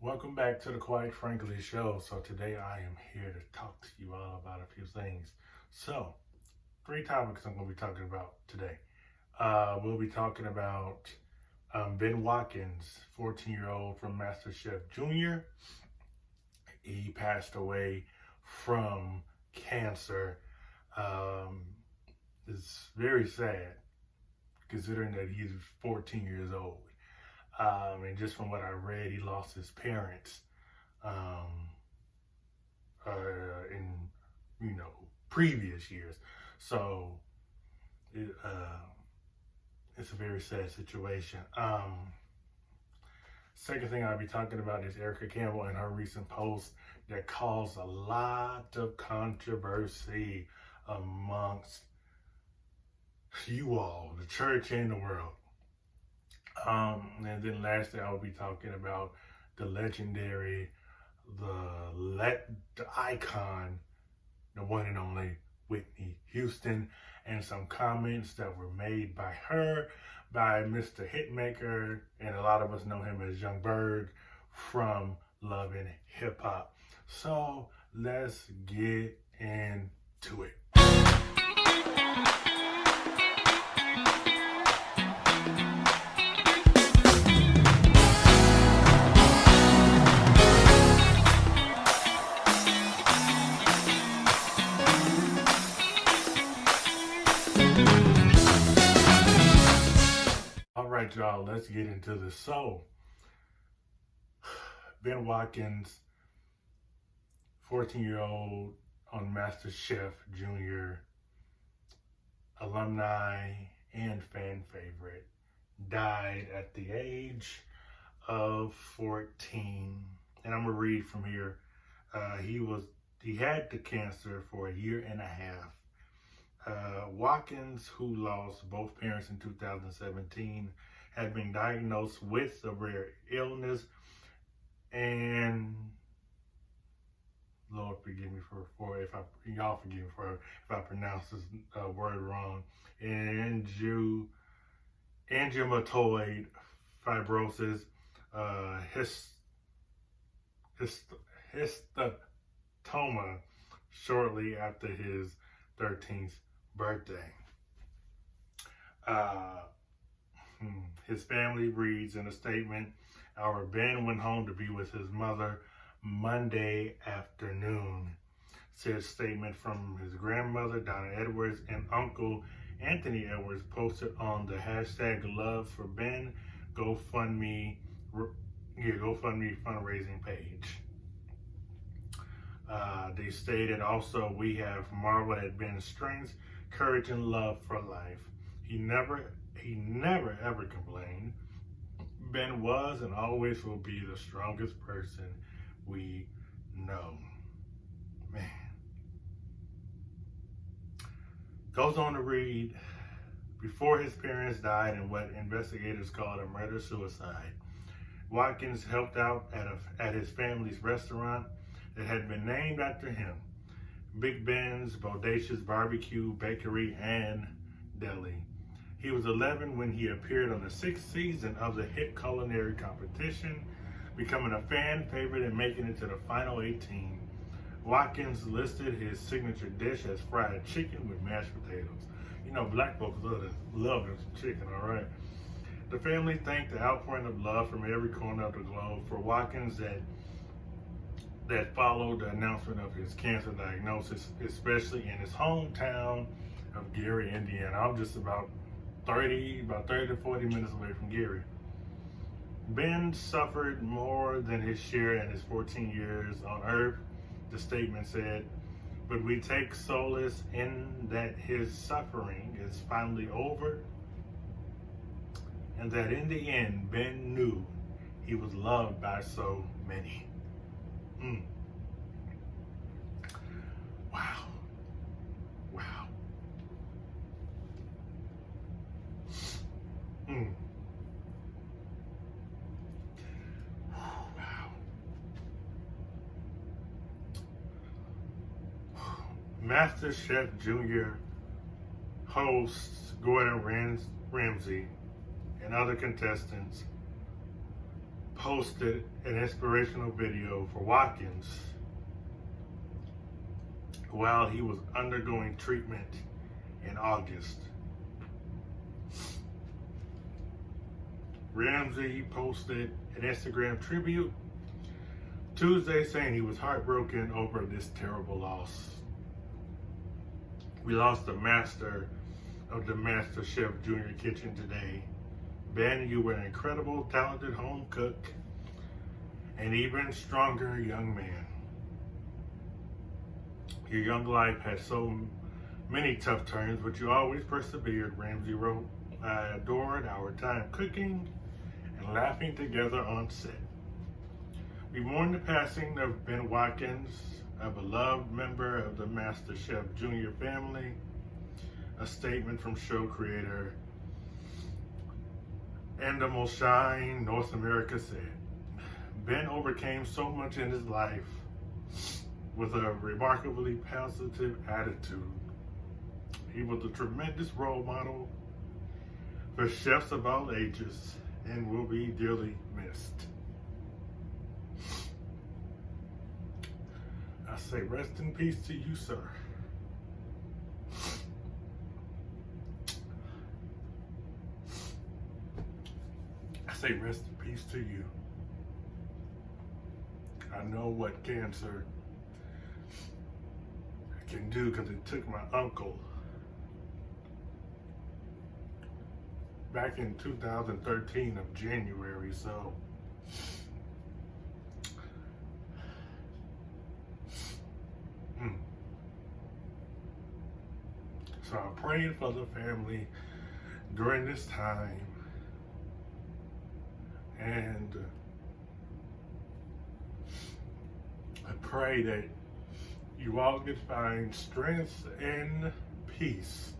Welcome back to the Quite Frankly Show. So today I am here to talk to you all about a few things. So, three topics I'm going to be talking about today. We'll be talking about Ben Watkins, 14-year-old from MasterChef Junior. He passed away from cancer. It's very sad considering that he's 14 years old. And just from what I read, he lost his parents in previous years. So it's a very sad situation. Second thing I'll be talking about is Erica Campbell and her recent post that caused a lot of controversy amongst you all, the church and the world. And then lastly, I will be talking about the legendary, the icon, the one and only Whitney Houston, and some comments that were made by her, by Mr. Hitmaker, and a lot of us know him as Young Berg from Love and Hip Hop. So let's get into it. All right, y'all, let's get into this. So, Ben Watkins, 14-year-old on MasterChef Junior, alumni and fan favorite, died at the age of 14. And I'm gonna read from here. He had the cancer for a year and a half. Watkins, who lost both parents in 2017, had been diagnosed with a rare illness, and Lord forgive me for if I pronounce this word wrong. Angiomatoid fibrosis, histotoma, shortly after his 13th birthday. His family reads in a statement, "Our Ben went home to be with his mother Monday afternoon," said statement from his grandmother, Donna Edwards, and uncle Anthony Edwards, posted on the hashtag Love for Ben GoFundMe fundraising page. They stated also, "We have marveled at Ben's strength, courage, and love for life. He never ever complained. Ben was and always will be the strongest person we know." Man. Goes on to read, before his parents died in what investigators called a murder-suicide, Watkins helped out at his family's restaurant that had been named after him, Big Ben's Bodacious Barbecue, Bakery, and Deli. He was 11 when he appeared on the 6th season of the hit culinary competition, becoming a fan favorite and making it to the final 18. Watkins listed his signature dish as fried chicken with mashed potatoes. You know, black folks love them some chicken, all right? The family thanked the outpouring of love from every corner of the globe for Watkins that followed the announcement of his cancer diagnosis, especially in his hometown of Gary, Indiana. I'm just about 30 to 40 minutes away from Gary. Ben suffered more than his share in his 14 years on earth, the statement said, but we take solace in that his suffering is finally over, and that in the end, Ben knew he was loved by so many. Wow. Wow. MasterChef Junior hosts Gordon Ramsay and other contestants posted an inspirational video for Watkins while he was undergoing treatment in August. Ramsey posted an Instagram tribute Tuesday saying he was heartbroken over this terrible loss. We lost the master of the MasterChef Junior Kitchen today. Ben, you were an incredible, talented home cook, and even stronger young man. Your young life had so many tough turns, but you always persevered, Ramsey wrote. I adored our time cooking and laughing together on set. We mourn the passing of Ben Watkins, a beloved member of the MasterChef Junior family. A statement from show creator Endemol Shine North America said, Ben overcame so much in his life with a remarkably positive attitude. He was a tremendous role model for chefs of all ages and will be dearly missed. I say rest in peace to you, sir. I say rest in peace to you. I know what cancer can do because it took my uncle back in 2013 of January, so I'm praying for the family during this time, and I pray that you all can find strength and peace.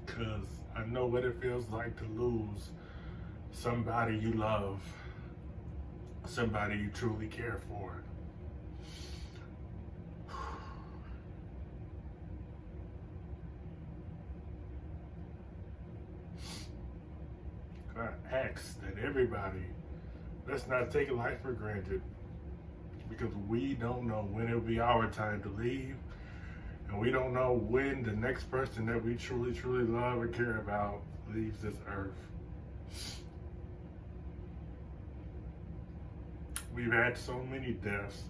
Because I know what it feels like to lose somebody you love, somebody you truly care for. I ask that everybody, let's not take life for granted, because we don't know when it'll be our time to leave, and we don't know when the next person that we truly, truly love and care about leaves this earth. We've had so many deaths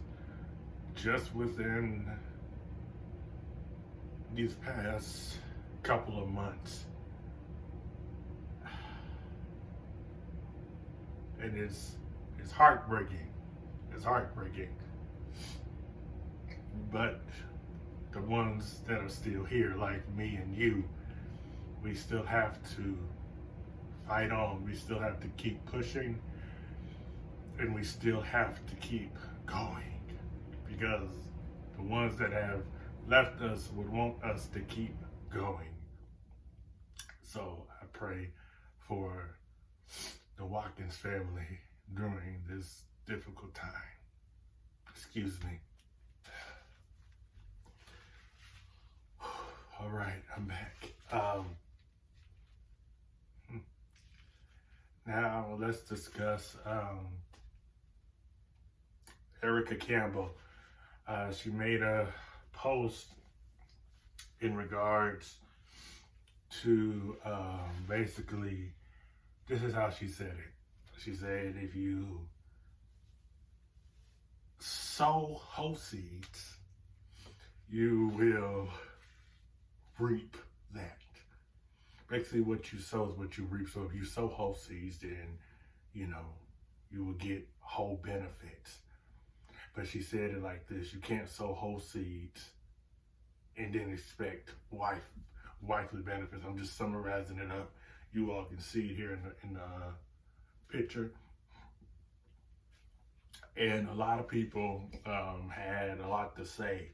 just within these past couple of months. And it's heartbreaking. It's heartbreaking. But the ones that are still here, like me and you, we still have to fight on. We still have to keep pushing. And we still have to keep going, because the ones that have left us would want us to keep going. So I pray for the Watkins family during this difficult time. Excuse me. All right, I'm back. Now let's discuss Erica Campbell. She made a post in regards to basically, this is how she said it. She said, if you sow whole seeds, you will reap that. Basically, what you sow is what you reap. So if you sow whole seeds, then, you will get whole benefits. But she said it like this: you can't sow whole seeds and then expect wifely benefits. I'm just summarizing it up. You all can see it here in the picture. And a lot of people had a lot to say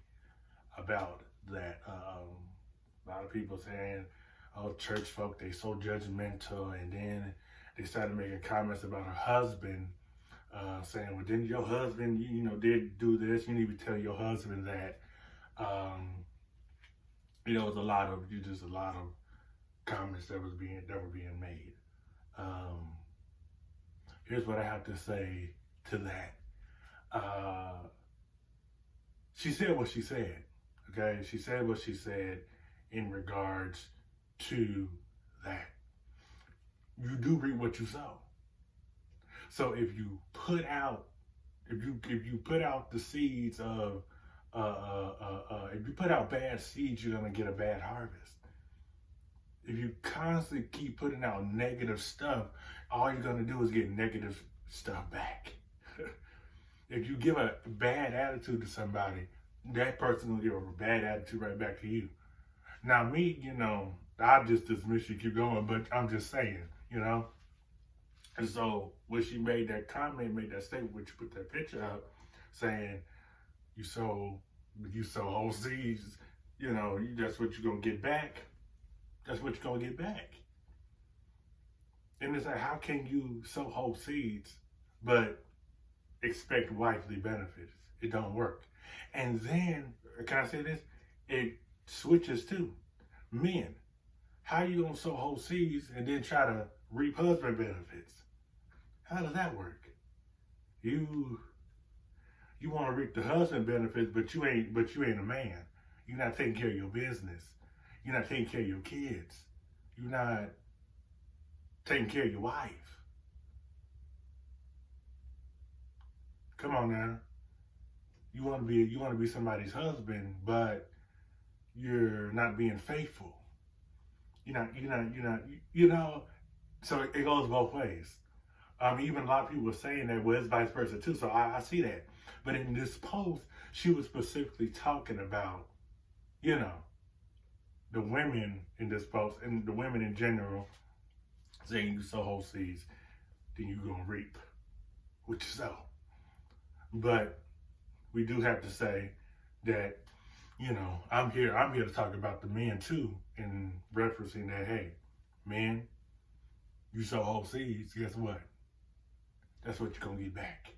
about that. A lot of people saying, oh, church folk, they so judgmental. And then they started making comments about her husband, saying, well, didn't your husband, did do this? You need to tell your husband that. It was a lot of comments that were being made. Here's what I have to say to that. She said what she said. Okay, she said what she said in regards to that. You do reap what you sow. So if you put out the seeds of if you put out bad seeds, you're gonna get a bad harvest. If you constantly keep putting out negative stuff, all you're gonna do is get negative stuff back. If you give a bad attitude to somebody, that person will give a bad attitude right back to you. Now me, I just dismiss you, keep going, but I'm just saying, And so when she made that comment, made that statement, when she put that picture up, saying you sow whole seeds, that's what you're gonna get back. That's what you're gonna get back. And it's like, how can you sow whole seeds but expect wifely benefits? It don't work. And then, can I say this? It switches to men. How you gonna sow whole seeds and then try to reap husband benefits? How does that work? You want to reap the husband benefits, but you ain't a man. You're not taking care of your business. You're not taking care of your kids. You're not taking care of your wife. Come on now. You want to be somebody's husband, but you're not being faithful. So it goes both ways. Even a lot of people were saying that, well, it's vice versa too. So I see that. But in this post, she was specifically talking about, the women in this post and the women in general, saying you sow whole seeds, then you're going to reap what you sow. But we do have to say that, I'm here to talk about the men too, and referencing that, hey, men, you sow whole seeds, guess what? That's what you're going to get back.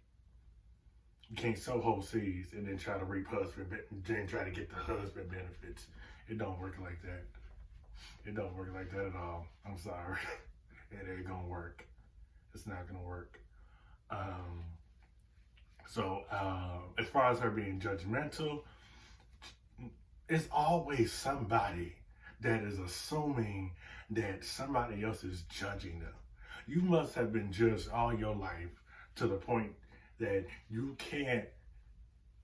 You can't sow whole seeds and then try to reap then try to get the husband benefits. It don't work like that. It don't work like that at all. I'm sorry. It ain't going to work. It's not going to work. So as far as her being judgmental, it's always somebody that is assuming that somebody else is judging them. You must have been judged all your life to the point that you can't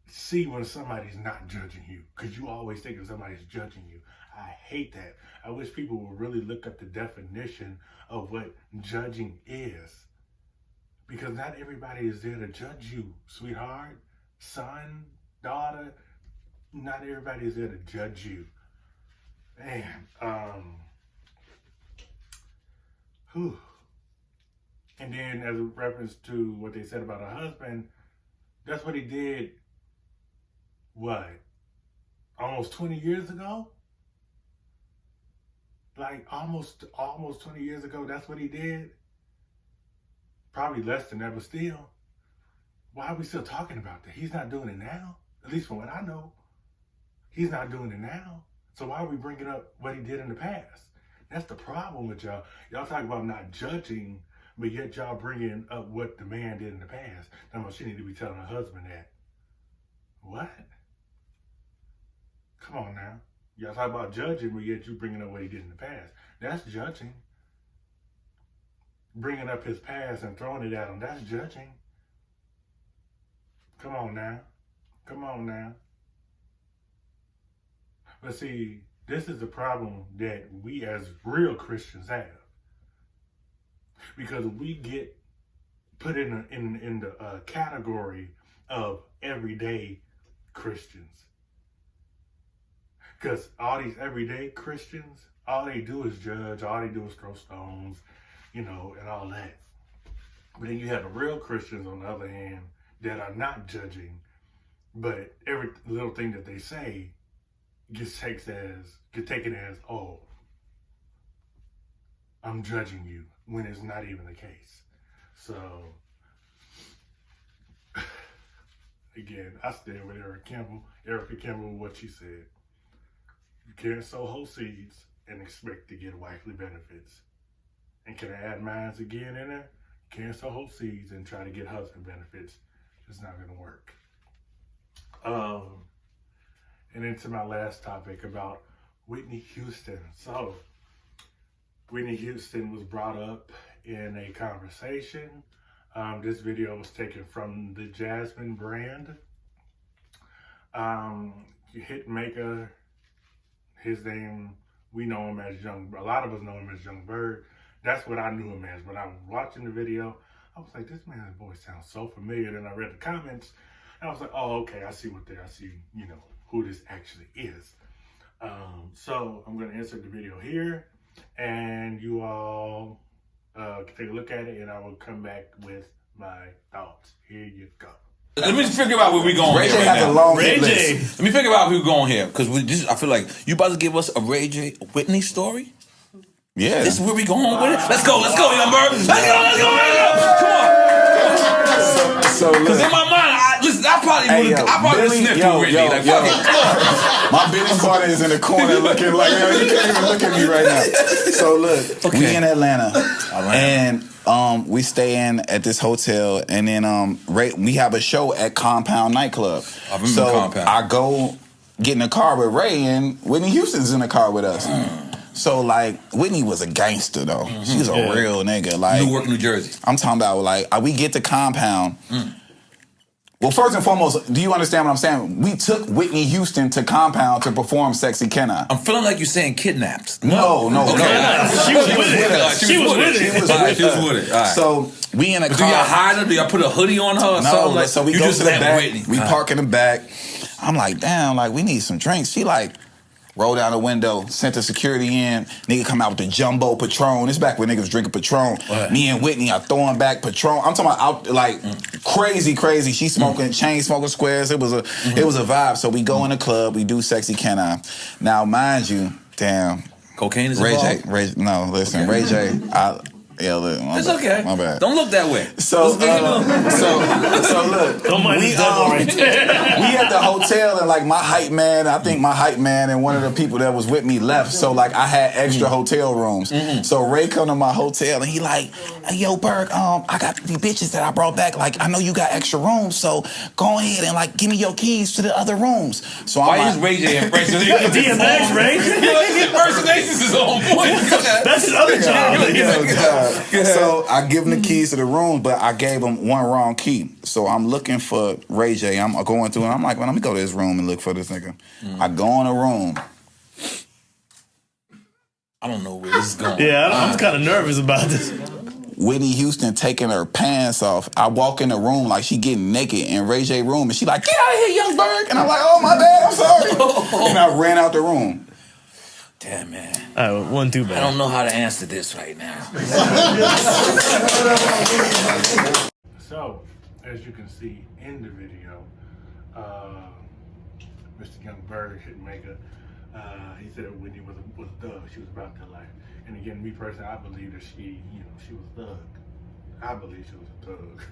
see when somebody's not judging you, because you always think that somebody's judging you. I hate that. I wish people would really look up the definition of what judging is, because not everybody is there to judge you, sweetheart, son, daughter. Not everybody is there to judge you. Man, And then as a reference to what they said about her husband, that's what he did, almost 20 years ago? Like almost 20 years ago, that's what he did? Probably less than that, but still. Why are we still talking about that? He's not doing it now, at least from what I know. He's not doing it now. So why are we bringing up what he did in the past? That's the problem with y'all. Y'all talk about not judging, but yet y'all bringing up what the man did in the past. Now, she need to be telling her husband that. What? Come on now. Y'all talk about judging, but yet you bringing up what he did in the past. That's judging. Bringing up his past and throwing it at him, that's judging. Come on now. Come on now. But see, this is the problem that we as real Christians have. Because we get put in the category of everyday Christians. Because all these everyday Christians, all they do is judge, all they do is throw stones, and all that. But then you have the real Christians, on the other hand, that are not judging, but every little thing that they say gets taken as, oh, I'm judging you, when it's not even the case. So, again, I stand with Erica Campbell, what she said. You can't sow whole seeds and expect to get wifely benefits. And can I add mine again in there? Cancel whole seeds and try to get husband benefits. It's not gonna work. And into my last topic about Whitney Houston. So, Whitney Houston was brought up in a conversation. This video was taken from the Jasmine brand. Hit maker, his name, we know him as a lot of us know him as Young Berg. That's what I knew him as. When I was watching the video, I was like, this man's voice sounds so familiar. Then I read the comments, and I was like, oh, okay, I see I see, who this actually is. So I'm gonna insert the video here, and you all can take a look at it, and I will come back with my thoughts. Here you go. Let me figure out where we going Ray here J right has now. a long Ray list. J. Let me figure out where we're going here, because I feel like you about to give us a Ray J Whitney story. Yeah. This is where we going with it. Let's go, Young Berg. Let's go. Come on. So Because in my mind, I probably would sniff through Whitney. Like, fuck it. My business partner is in the corner looking like, you can't even look at me right now. So look, we in Atlanta. And we stay in at this hotel, and then we have a show at Compound nightclub. I remember Compound. I go get in the car with Ray, and Whitney Houston's in the car with us. So like Whitney was a gangster though. She's a real nigga. Like Newark, New Jersey. I'm talking about like we get to Compound. Well, first and foremost, do you understand what I'm saying? We took Whitney Houston to Compound to perform Sexy Can I? I'm feeling like you're saying kidnapped. No. She was with it. She was with it. All right. So we in a car. Do y'all hide her? Do y'all put a hoodie on her or something? Like, so we you go just to the back. Whitney. We park in the back. I'm like, damn, like we need some drinks. She like, roll down the window, sent the security in. Nigga come out with the jumbo Patron. It's back when niggas was drinking Patron. Right. Me and Whitney are throwing back Patron. I'm talking about crazy. She smoking, chain smoking squares. It was a vibe. So we go in the club. We do Sexy Can I. Now, mind you, damn. Cocaine is involved? Ray J. It's okay. My bad. Don't look that way. So look, Don't mind we at the hotel, and like my hype man, I think my hype man and one of the people that was with me left. So like I had extra hotel rooms. So Ray come to my hotel and he like, hey, yo Berg, I got these bitches that I brought back. Like I know you got extra rooms, so go ahead and like give me your keys to the other rooms. So I'm Why is Ray J impressive? DMX, Ray? Impersonations is on point. That's his other job. So I give him the keys to the room, but I gave him one wrong key. So I'm looking for Ray J. I'm going through and I'm like, well, let me go to this room and look for this nigga. I go in the room. I don't know where this is going. Yeah, I'm kind of nervous about this. Whitney Houston taking her pants off. I walk in the room like she getting naked in Ray J room, and she like, get out of here, Young Berg. And I'm like, oh my bad, I'm sorry. And I ran out the room. Damn, man. All right, one too bad. I don't know how to answer this right now. So, as you can see in the video, Mr. Young Berg, Hitmaker, he said Whitney was a thug. She was about that life. And again, me personally, I believe that she was thug. I believe she was a thug.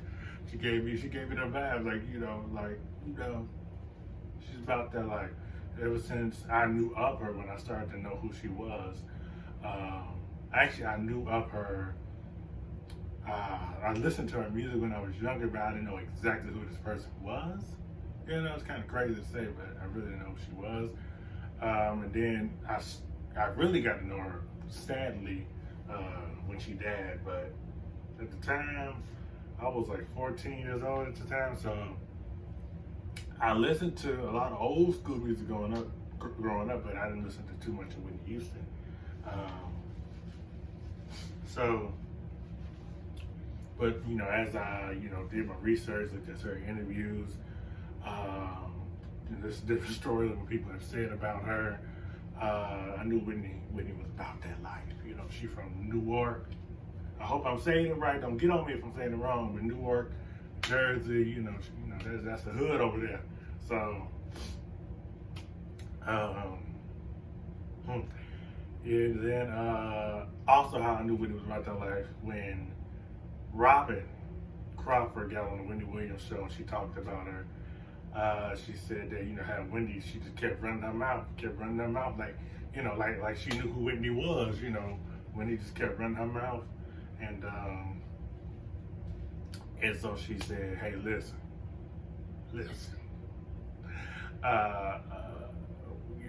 She gave me the vibe, she's about that life. Ever since I knew of her, when I started to know who she was, actually I knew of her. I listened to her music when I was younger, but I didn't know exactly who this person was. It's kind of crazy to say, but I really didn't know who she was. And then I really got to know her, sadly, when she died. But at the time, I was like 14 years old at the time, so I listened to a lot of old school music growing up, but I didn't listen to too much of Whitney Houston. But as I did my research, looked at certain interviews, there's different stories that people have said about her. I knew Whitney was about that life. She from Newark. I hope I'm saying it right. Don't get on me if I'm saying it wrong. But Newark, Jersey, that's the hood over there. So, and then also how I knew Whitney was about that life when Robin Crawford got on the Wendy Williams show and she talked about her. She said that how Wendy, she just kept running her mouth like, you know, like she knew who Whitney was, you know, when he just kept running her mouth. And so she said, hey, listen, you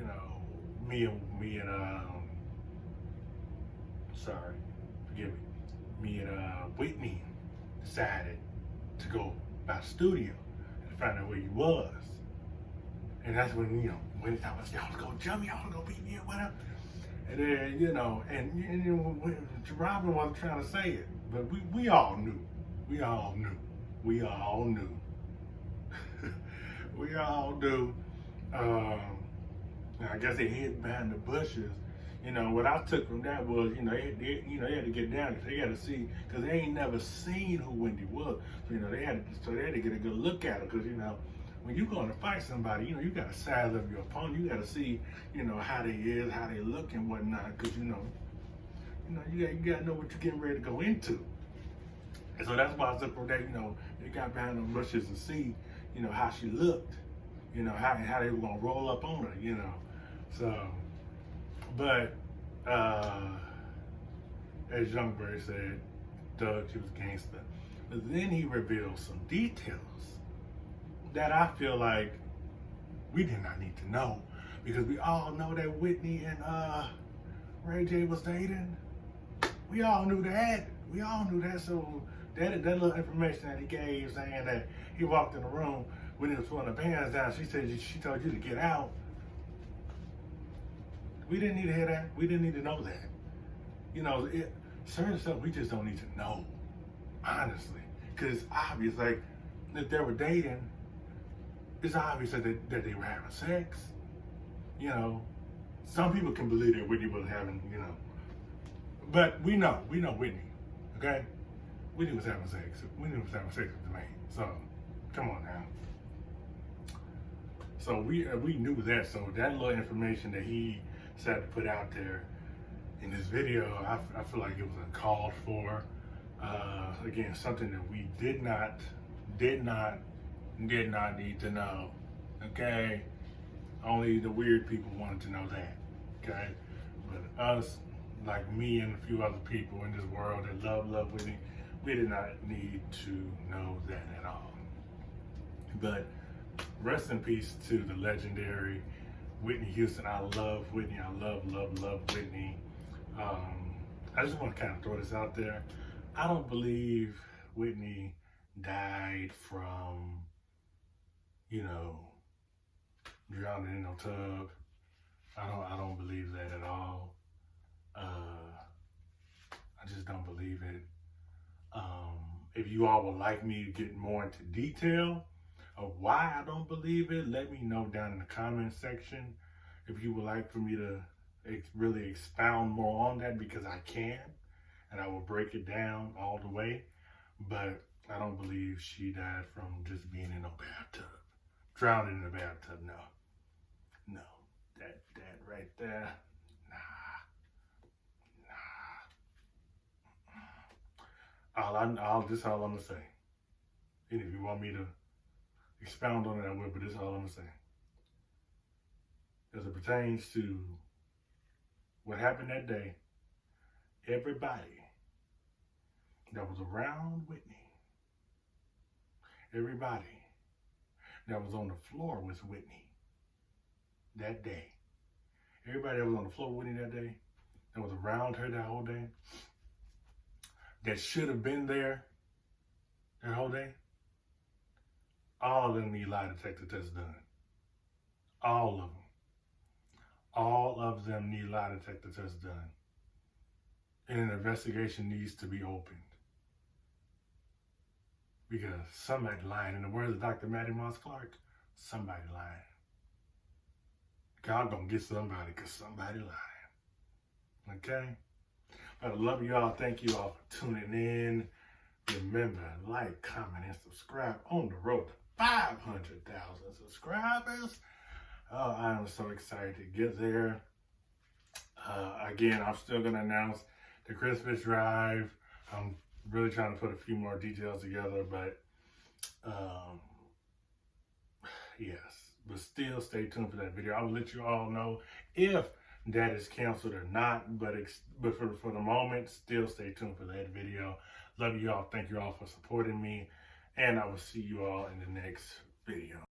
know, me and sorry, forgive me and Whitney decided to go by the studio and find out where he was. And that's when, you know, when I was, y'all go jump, y'all go beat me or whatever. And then, you know, and you know, Robin wasn't trying to say it, but we all knew. We all knew. We all knew. We all knew. I guess they hid behind the bushes. You know, what I took from that was, you know, they had to get down because they had to see, because they ain't never seen who Wendy was. So, you know, they had to get a good look at her because, you know, when you're going to fight somebody, you know, you got to size up your opponent. You got to see, you know, how they is, how they look and whatnot, because, you know, you got to know what you're getting ready to go into. And so that's why I took from that, you know, they got behind the bushes to see, you know, how she looked, you know, how they were going to roll up on her, you know. So, but as Youngberg said, Doug, she was gangster. But then he revealed some details that I feel like we did not need to know, because we all know that Whitney and Ray J was dating. We all knew that. We all knew that. So that little information that he gave, saying that he walked in the room when he was pulling the pants down, she said she told you to get out. We didn't need to hear that. We didn't need to know that. You know, certain stuff we just don't need to know, honestly, because it's obvious. Like if they were dating, it's obvious that they were having sex. You know, some people can believe that Whitney was having, you know, but we know Whitney, okay? Whitney was having sex. Whitney was having sex with the man. So, come on now. So we knew that. So that little information that he decided to put out there in this video, I feel like it was uncalled for. Again, something that we did not need to know. Okay, only the weird people wanted to know that. Okay, but us, like me and a few other people in this world that love Whitney, we did not need to know that at all. But rest in peace to the legendary Whitney Houston. I love Whitney. I love Whitney. I just want to kind of throw this out there. I don't believe Whitney died from, you know, drowning in no tub. I don't believe that at all. I just don't believe it. If you all would like me to get more into detail of why I don't believe it, let me know down in the comment section. If you would like for me to really expound more on that, because I can, and I will break it down all the way. But I don't believe she died from just being in a bathtub, drowning in a bathtub. No, that right there, nah. This is all I'm gonna say. And if you want me to expound on it, I will, but this is all I'm gonna say. As it pertains to what happened that day, everybody that was around Whitney, everybody that was on the floor with Whitney that day, everybody that was on the floor with Whitney that day, that was around her that whole day, that should have been there that whole day, all of them need lie detector tests done. All of them. All of them need lie detector tests done. And an investigation needs to be opened. Because somebody lying. In the words of Dr. Maddie Moss Clark, somebody lying. God gonna get somebody, because somebody lying. Okay? But I love you all. Thank you all for tuning in. Remember, like, comment, and subscribe. On the road to 500,000 subscribers. Oh, I am so excited to get there. Again, I'm still going to announce the Christmas drive. I'm really trying to put a few more details together, but yes. But still, stay tuned for that video. I will let you all know if that is canceled or not. But for the moment, still stay tuned for that video. Love you all. Thank you all for supporting me. And I will see you all in the next video.